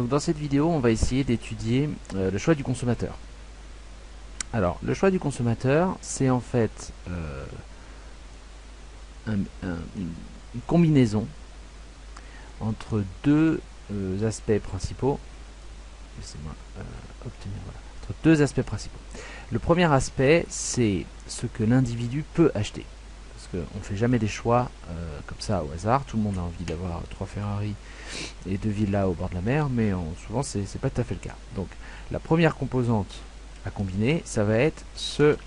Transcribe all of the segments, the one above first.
Donc dans cette vidéo, on va essayer d'étudier le choix du consommateur. Alors, le choix du consommateur, c'est en fait une combinaison entre deux aspects principaux. Laissez-moi obtenir, voilà. Entre deux aspects principaux. Le premier aspect, c'est ce que l'individu peut acheter. Parce qu'on ne fait jamais des choix comme ça au hasard. Tout le monde a envie d'avoir 3 Ferrari et 2 villas au bord de la mer, mais souvent c'est pas tout à fait le cas. Donc la première composante à combiner, ça va être ce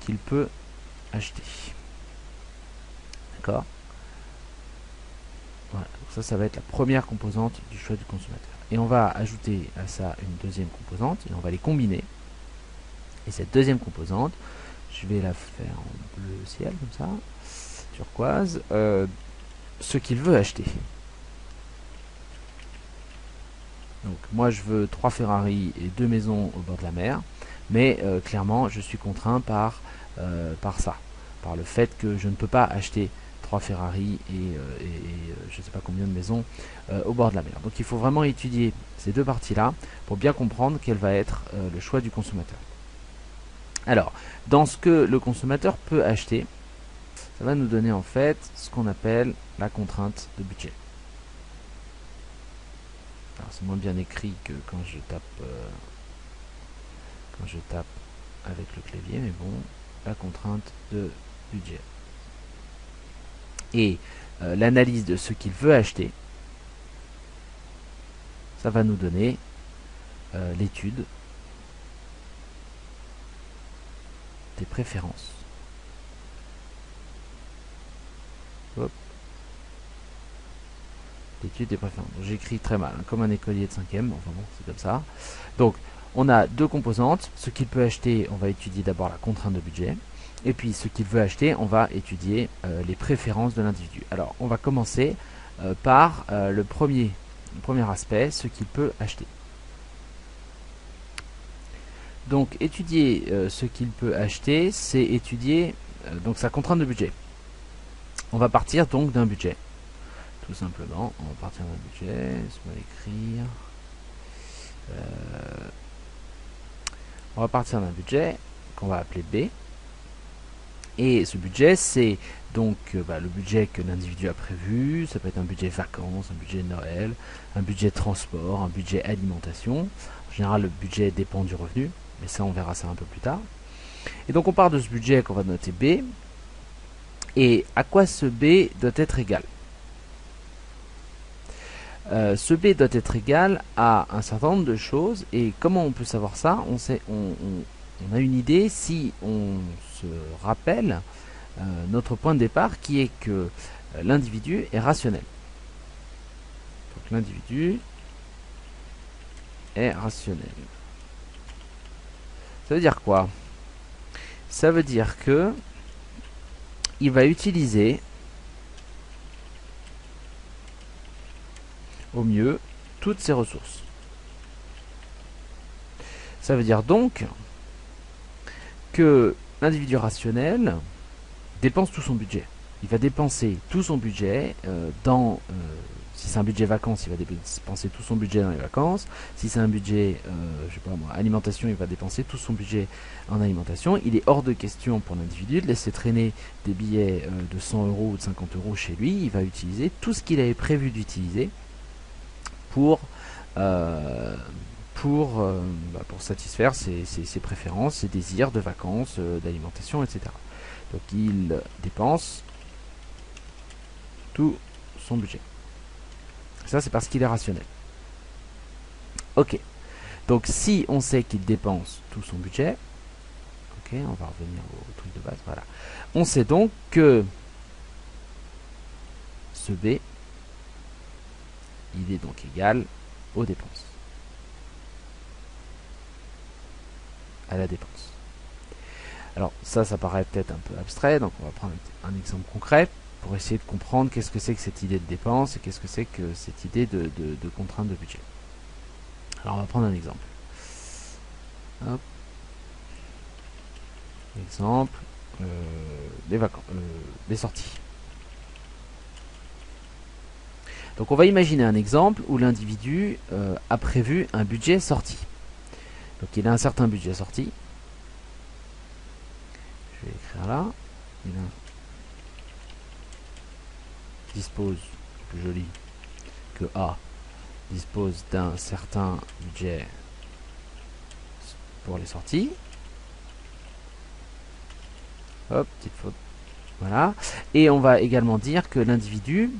qu'il peut acheter. D'accord? Voilà, donc ça va être la première composante du choix du consommateur. Et on va ajouter à ça une deuxième composante, et on va les combiner. Et cette deuxième composante, je vais la faire en bleu ciel, comme ça, turquoise, ce qu'il veut acheter. Donc moi je veux 3 Ferrari et 2 maisons au bord de la mer, mais clairement je suis contraint par ça, par le fait que je ne peux pas acheter 3 Ferrari et je ne sais pas combien de maisons au bord de la mer. Donc il faut vraiment étudier ces deux parties-là pour bien comprendre quel va être le choix du consommateur. Alors, dans ce que le consommateur peut acheter, ça va nous donner en fait ce qu'on appelle la contrainte de budget. Alors c'est moins bien écrit que quand je tape avec le clavier, mais bon, la contrainte de budget. Et l'analyse de ce qu'il veut acheter, ça va nous donner l'étude des préférences. Hop. L'étude des préférences. J'écris très mal, hein, comme un écolier de 5e, enfin bon, c'est comme ça. Donc, on a deux composantes. Ce qu'il peut acheter, on va étudier d'abord la contrainte de budget. Et puis, ce qu'il veut acheter, on va étudier les préférences de l'individu. Alors, on va commencer par le premier aspect, ce qu'il peut acheter. Donc, étudier ce qu'il peut acheter, c'est étudier donc sa contrainte de budget. On va partir donc d'un budget. Tout simplement, on va partir d'un budget, laisse-moi l'écrire. On va partir d'un budget qu'on va appeler B. Et ce budget, c'est donc le budget que l'individu a prévu. Ça peut être un budget vacances, un budget Noël, un budget transport, un budget alimentation. En général, le budget dépend du revenu, mais ça, on verra ça un peu plus tard. Et donc, on part de ce budget qu'on va noter B. Et à quoi ce B doit être égal? Ce B doit être égal à un certain nombre de choses. Et comment on peut savoir ça? On a une idée si on se rappelle notre point de départ qui est que l'individu est rationnel. Donc l'individu est rationnel. Ça veut dire quoi? Ça veut dire que il va utiliser au mieux toutes ses ressources. Ça veut dire donc que l'individu rationnel dépense tout son budget. Il va dépenser tout son budget si c'est un budget vacances, il va dépenser tout son budget dans les vacances. Si c'est un budget, je sais pas moi, alimentation, il va dépenser tout son budget en alimentation. Il est hors de question pour l'individu de laisser traîner des billets de 100 € ou de 50 € chez lui. Il va utiliser tout ce qu'il avait prévu d'utiliser pour satisfaire ses préférences, ses désirs de vacances, d'alimentation, etc. Donc il dépense tout son budget. Ça, c'est parce qu'il est rationnel. Ok. Donc si on sait qu'il dépense tout son budget, ok, on va revenir au truc de base, voilà. On sait donc que ce B, il est donc égal aux dépenses. À la dépense. Alors ça paraît peut-être un peu abstrait, donc on va prendre un exemple concret pour essayer de comprendre qu'est-ce que c'est que cette idée de dépense et qu'est-ce que c'est que cette idée de contrainte de budget. Alors on va prendre un exemple. Hop. Exemple, les sorties. Donc on va imaginer un exemple où l'individu a prévu un budget sorti. Donc il a un certain budget sorti. Je vais écrire là. Il dispose, plus joli que A, dispose d'un certain budget pour les sorties. Hop, petite faute. Voilà. Et on va également dire que l'individu,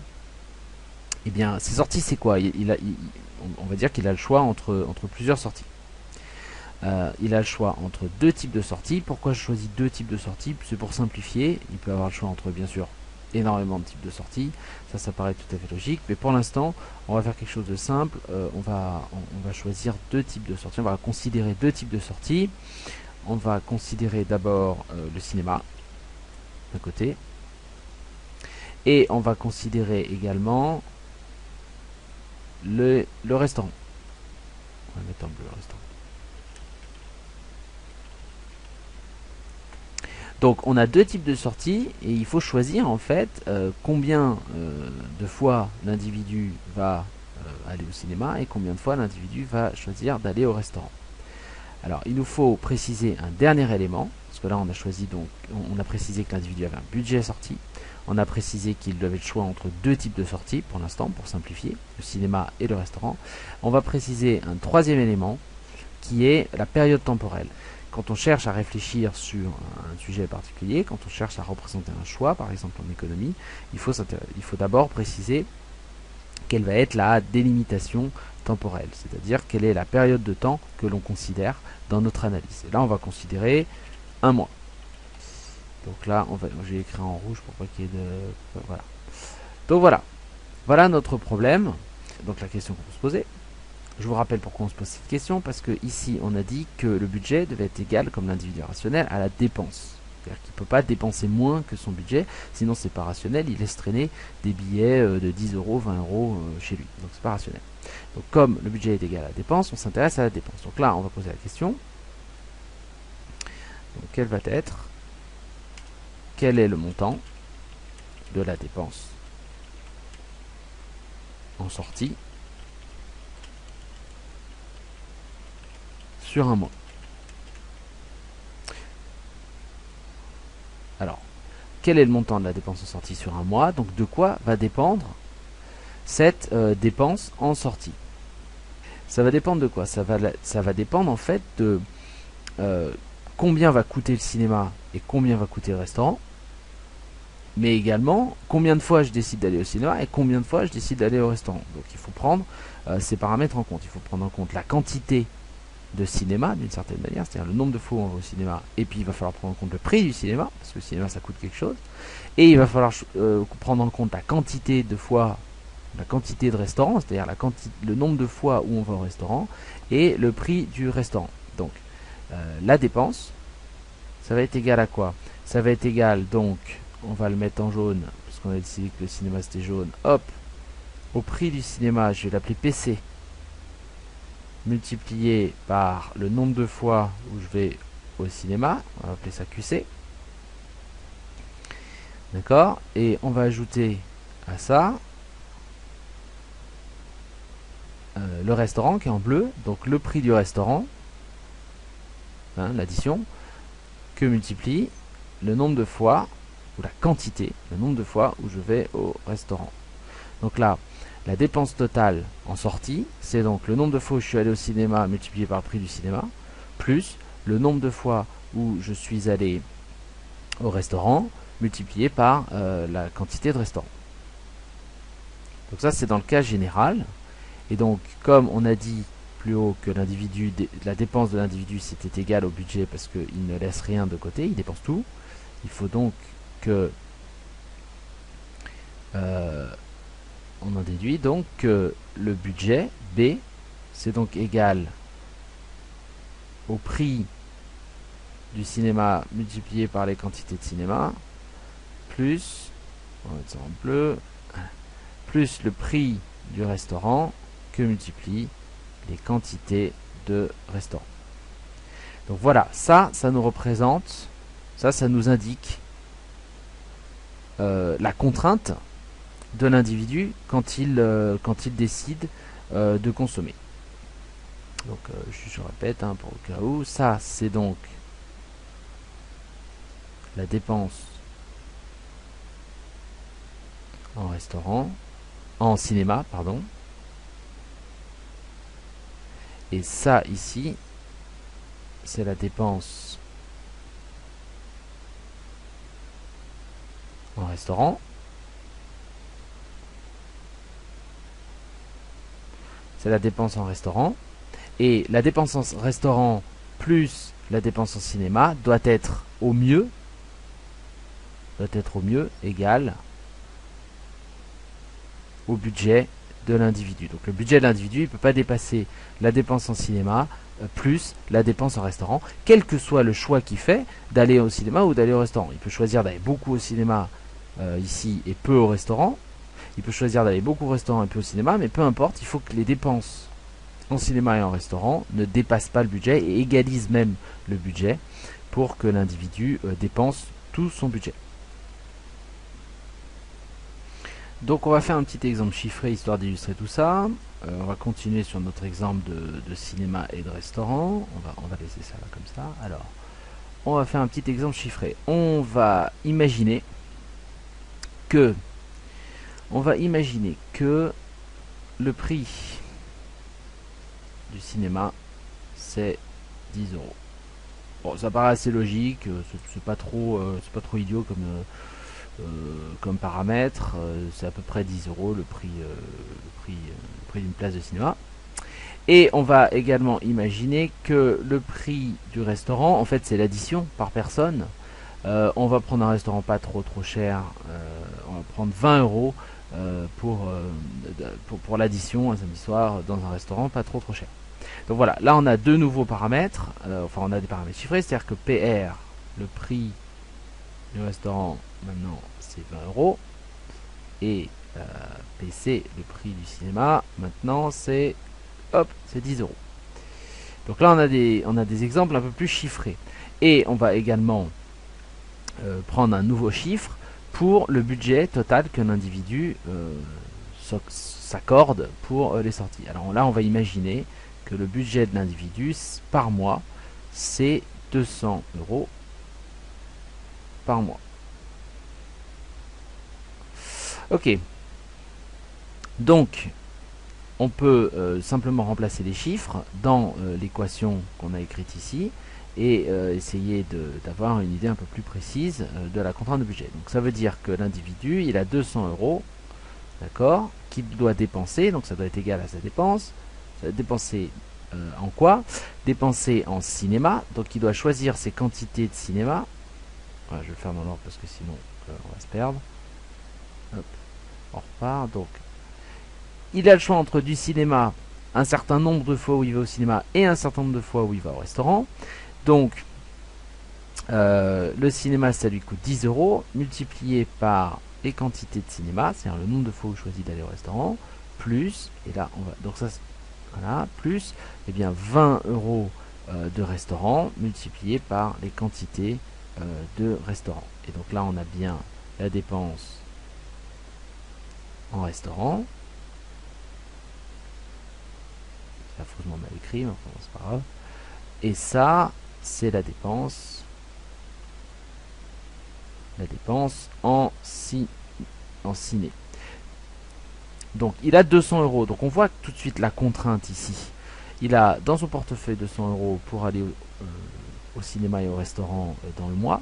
eh bien, ses sorties, c'est quoi? On va dire qu'il a le choix entre plusieurs sorties. Il a le choix entre deux types de sorties. Pourquoi je choisis deux types de sorties? C'est pour simplifier. Il peut avoir le choix entre, bien sûr, énormément de types de sorties. Ça paraît tout à fait logique. Mais pour l'instant, on va faire quelque chose de simple. On va choisir deux types de sorties. On va considérer deux types de sorties. On va considérer d'abord le cinéma, d'un côté. Et on va considérer également le restaurant. On va mettre en bleu le restaurant. Donc on a deux types de sorties et il faut choisir en fait combien de fois l'individu va aller au cinéma et combien de fois l'individu va choisir d'aller au restaurant. Alors il nous faut préciser un dernier élément, parce que là on a choisi donc on a précisé que l'individu avait un budget sorti, on a précisé qu'il avait le choix entre deux types de sorties pour l'instant, pour simplifier, le cinéma et le restaurant. On va préciser un troisième élément qui est la période temporelle. Quand on cherche à réfléchir sur un sujet particulier, quand on cherche à représenter un choix, par exemple en économie, il faut d'abord préciser quelle va être la délimitation temporelle, c'est-à-dire quelle est la période de temps que l'on considère dans notre analyse. Et là, on va considérer un mois. Donc là, j'ai écrit en rouge pour pas qu'il y ait de... Voilà. Donc voilà notre problème. Donc la question qu'on peut se poser. Je vous rappelle pourquoi on se pose cette question, parce que ici on a dit que le budget devait être égal, comme l'individu rationnel, à la dépense. C'est-à-dire qu'il ne peut pas dépenser moins que son budget, sinon c'est pas rationnel, il laisse traîner des billets de 10 euros, 20 euros chez lui. Donc c'est pas rationnel. Donc comme le budget est égal à la dépense, on s'intéresse à la dépense. Donc là on va poser la question. Donc quel va être, quel est le montant de la dépense en sortie sur un mois. Alors, quel est le montant de la dépense en sortie sur un mois? Donc de quoi va dépendre cette dépense en sortie? Ça va dépendre de quoi? Ça va dépendre en fait de combien va coûter le cinéma et combien va coûter le restaurant, mais également combien de fois je décide d'aller au cinéma et combien de fois je décide d'aller au restaurant. Donc il faut prendre ces paramètres en compte. Il faut prendre en compte la quantité de cinéma d'une certaine manière, c'est-à-dire le nombre de fois où on va au cinéma, et puis il va falloir prendre en compte le prix du cinéma, parce que le cinéma ça coûte quelque chose, et il va falloir prendre en compte la quantité de fois, la quantité de restaurants, c'est-à-dire le nombre de fois où on va au restaurant, et le prix du restaurant. Donc la dépense, ça va être égal à quoi? Ça va être égal, donc, on va le mettre en jaune, parce qu'on a décidé que le cinéma c'était jaune, hop, au prix du cinéma, je vais l'appeler PC, multiplié par le nombre de fois où je vais au cinéma, on va appeler ça QC. D'accord? Et on va ajouter à ça le restaurant qui est en bleu, donc le prix du restaurant, hein, l'addition, que multiplie le nombre de fois, ou la quantité, le nombre de fois où je vais au restaurant. Donc là, la dépense totale en sortie, c'est donc le nombre de fois où je suis allé au cinéma multiplié par le prix du cinéma, plus le nombre de fois où je suis allé au restaurant multiplié par la quantité de restaurant. Donc ça c'est dans le cas général. Et donc comme on a dit plus haut que la dépense de l'individu c'était égal au budget parce qu'il ne laisse rien de côté, il dépense tout. Il faut donc que on en déduit donc que le budget B c'est donc égal au prix du cinéma multiplié par les quantités de cinéma plus, on va mettre ça en bleu, plus le prix du restaurant que multiplie les quantités de restaurant. Donc voilà, ça nous représente, ça nous indique la contrainte de l'individu quand il décide de consommer. Donc je répète pour le cas où, ça c'est donc la dépense en restaurant, en cinéma, pardon. Et ça ici, c'est la dépense en restaurant. C'est la dépense en restaurant. Et la dépense en restaurant plus la dépense en cinéma doit être au mieux égale au budget de l'individu. Donc le budget de l'individu, il ne peut pas dépasser la dépense en cinéma plus la dépense en restaurant, quel que soit le choix qu'il fait d'aller au cinéma ou d'aller au restaurant. Il peut choisir d'aller beaucoup au cinéma ici et peu au restaurant. Il peut choisir d'aller beaucoup au restaurant et peu au cinéma, mais peu importe, il faut que les dépenses en cinéma et en restaurant ne dépassent pas le budget et égalisent même le budget pour que l'individu dépense tout son budget. Donc on va faire un petit exemple chiffré histoire d'illustrer tout ça. On va continuer sur notre exemple de cinéma et de restaurant. On va laisser ça là comme ça. Alors, on va faire un petit exemple chiffré. On va imaginer que le prix du cinéma c'est 10 euros. Bon, ça paraît assez logique, c'est pas trop idiot comme paramètre, c'est à peu près 10 euros le prix d'une place de cinéma. Et on va également imaginer que le prix du restaurant, en fait c'est l'addition par personne. On va prendre un restaurant pas trop cher, on va prendre 20 euros pour l'addition un samedi soir dans un restaurant pas trop cher. Donc voilà, là on a deux nouveaux paramètres, enfin on a des paramètres chiffrés, c'est-à-dire que PR, le prix du restaurant maintenant c'est 20 euros, et PC, le prix du cinéma, maintenant c'est 10 euros. Donc là on a des exemples un peu plus chiffrés. Et on va également prendre un nouveau chiffre pour le budget total qu'un individu s'accorde pour les sorties. Alors là on va imaginer que le budget de l'individu par mois c'est 200 euros par mois. Ok, donc on peut simplement remplacer les chiffres dans l'équation qu'on a écrite ici et essayer d'avoir une idée un peu plus précise de la contrainte de budget. Donc ça veut dire que l'individu il a 200 euros, d'accord, qu'il doit dépenser, donc ça doit être égal à sa dépense. Ça doit dépenser en quoi? Dépenser en cinéma, donc il doit choisir ses quantités de cinéma. Voilà, je vais le faire dans l'ordre parce que sinon on va se perdre. Hop, on repart. Donc il a le choix entre du cinéma, un certain nombre de fois où il va au cinéma et un certain nombre de fois où il va au restaurant. Donc le cinéma ça lui coûte 10 euros multiplié par les quantités de cinéma, c'est-à-dire le nombre de fois où il choisit d'aller au restaurant, plus, et là on va, donc ça voilà, plus et bien 20 euros de restaurant multiplié par les quantités de restaurant. Et donc là on a bien la dépense en restaurant. C'est affreusement mal écrit, mais enfin c'est pas grave. Et ça, c'est la dépense en ciné. Donc il a 200 euros. Donc on voit tout de suite la contrainte ici. Il a dans son portefeuille 200 euros pour aller au cinéma et au restaurant dans le mois.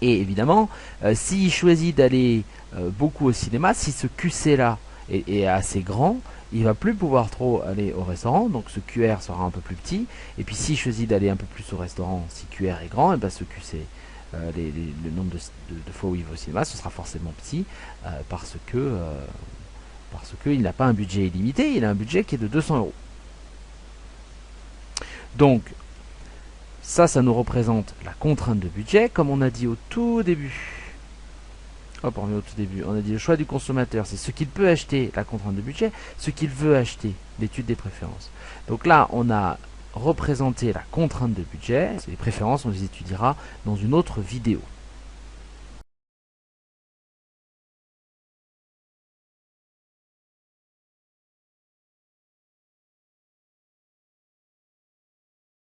Et évidemment, s'il choisit d'aller beaucoup au cinéma, si ce QC là est assez grand, il va plus pouvoir trop aller au restaurant, donc ce QR sera un peu plus petit. Et puis s'il choisit d'aller un peu plus au restaurant, si QR est grand, et ben ce QC, le nombre de fois où il va au cinéma, ce sera forcément petit parce que il n'a pas un budget illimité, il a un budget qui est de 200 euros. Donc ça nous représente la contrainte de budget, comme on a dit au tout début. Hop, on revient au tout début. On a dit le choix du consommateur, c'est ce qu'il peut acheter, la contrainte de budget, ce qu'il veut acheter, l'étude des préférences. Donc là, on a représenté la contrainte de budget. Les préférences, on les étudiera dans une autre vidéo.